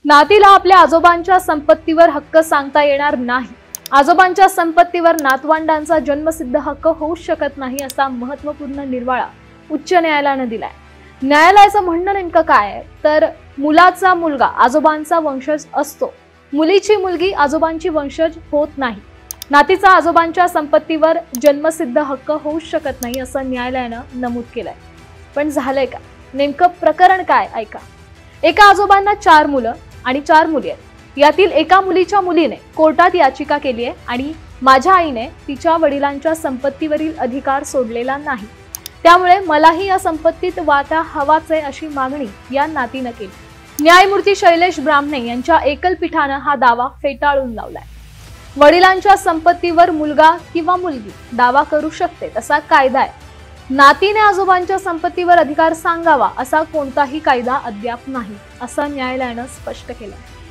नातीला आपल्या आजोबांच्या संपत्तीवर हक्क सांगता येणार नाही। आजोबांच्या संपत्तीवर नातवंडांचा जन्मसिद्ध हक्क होऊ शकत नाही असा महत्त्वपूर्ण निर्वाळा उच्च न्यायालयाने दिलाय। न्यायालयाचं म्हणणं नेमकं काय आहे तर मुलाचा मुलगा आजोबांचा वंशज असतो, मुलीची मुलगी आजोबांची वंशज होत नाही। नातीचा आजोबांच्या संपत्तीवर जन्मसिद्ध हक्क होऊ शकत नाही असं न्यायालयानं नमूद केलंय। पण झालंय का, नेमकं प्रकरण काय ऐका। एका आजोबांना 4 मुलं आणि 4 मुली आहेत। यातील एका मुलीच्या मुलीने कोर्टात याचिका केली आहे आणि माझ्या आईने तिच्या वडिलांच्या संपत्तीवरील अधिकार सोडलेला नाही, त्यामुळे मलाही या संपत्तीत वाटा हवाच आहे अशी मागणी या नातीने केली। न्यायमूर्ती शैलेश ब्राह्मणे यांच्या एकलपीठाने हा दावा फेटाळून लावलाय। वडिलांच्या संपत्तीवर मुलगा किंवा मुलगी दावा करू शकते तसा कायदा आहे। नातीने आजोबांच्या संपत्तीवर अधिकार सांगावा असा कोणताही कायदा अद्याप नाही असं न्यायालयाने स्पष्ट केलं।